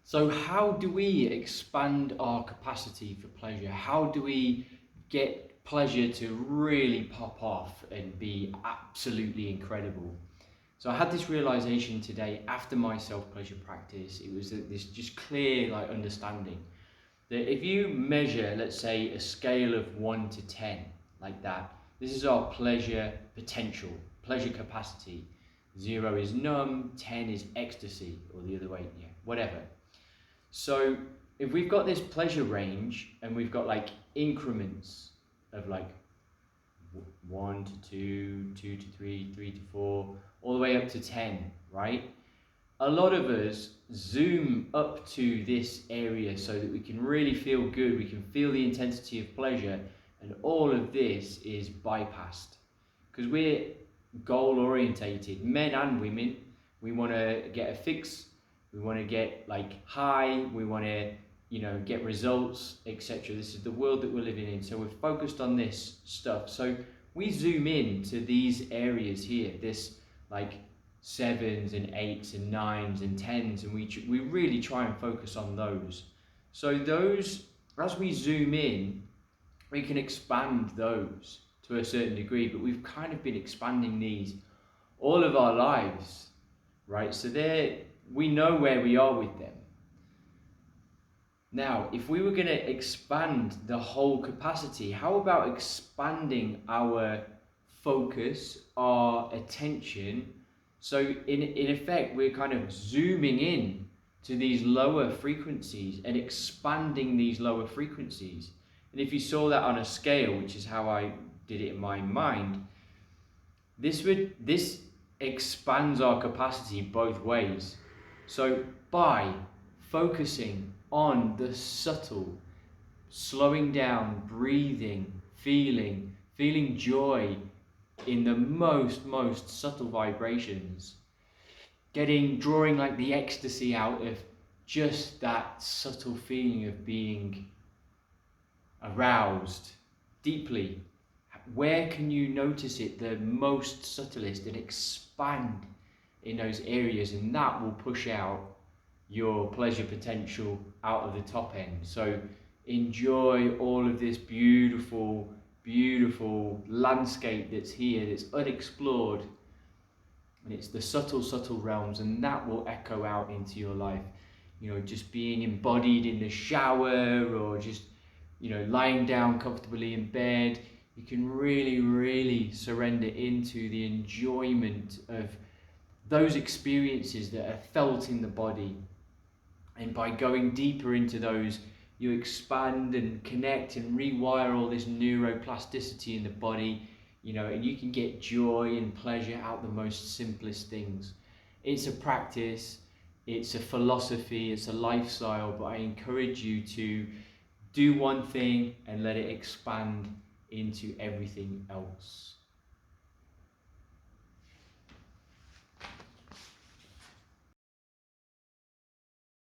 So how do we expand our capacity for pleasure? How do we get pleasure to really pop off and be absolutely incredible? So I had this realization today after my self-pleasure practice. It was this just clear understanding that if you measure, let's say, a scale of 1 to 10 like that, this is our pleasure potential, pleasure capacity. 0 is numb, 10 is ecstasy, or the other way, yeah, whatever. So if we've got this pleasure range and we've got increments of 1 to 2, 2 to 3, 3 to 4, all the way up to 10, right? A lot of us zoom up to this area so that we can really feel good, we can feel the intensity of pleasure, and all of this is bypassed. Because we're goal orientated, men and women. We want to get a fix, we want to get high, we want to get results, etc. This is the world that we're living in, so we're focused on this stuff. So we zoom in to these areas here, this 7s and 8s and 9s and 10s, and we really try and focus on those. So those, as we zoom in, we can expand those to a certain degree, but we've kind of been expanding these all of our lives, right? So we know where we are with them. Now, if we were going to expand the whole capacity, how about expanding our focus, our attention? So in effect, we're kind of zooming in to these lower frequencies and expanding these lower frequencies. And if you saw that on a scale, which is how I did it in my mind, this expands our capacity both ways. So by focusing on the subtle, slowing down, breathing, feeling joy in the most subtle vibrations, drawing the ecstasy out of just that subtle feeling of being aroused deeply. Where can you notice it the most subtlest, and expand in those areas, and that will push out your pleasure potential out of the top end. So enjoy all of this beautiful landscape that's here, that's unexplored, and it's the subtle realms, and that will echo out into your life. Just being embodied in the shower, or just lying down comfortably in bed. You can really surrender into the enjoyment of those experiences that are felt in the body. And by going deeper into those, you expand and connect and rewire all this neuroplasticity in the body, and you can get joy and pleasure out the most simplest things. It's a practice, it's a philosophy, it's a lifestyle, but I encourage you to do one thing and let it expand into everything else.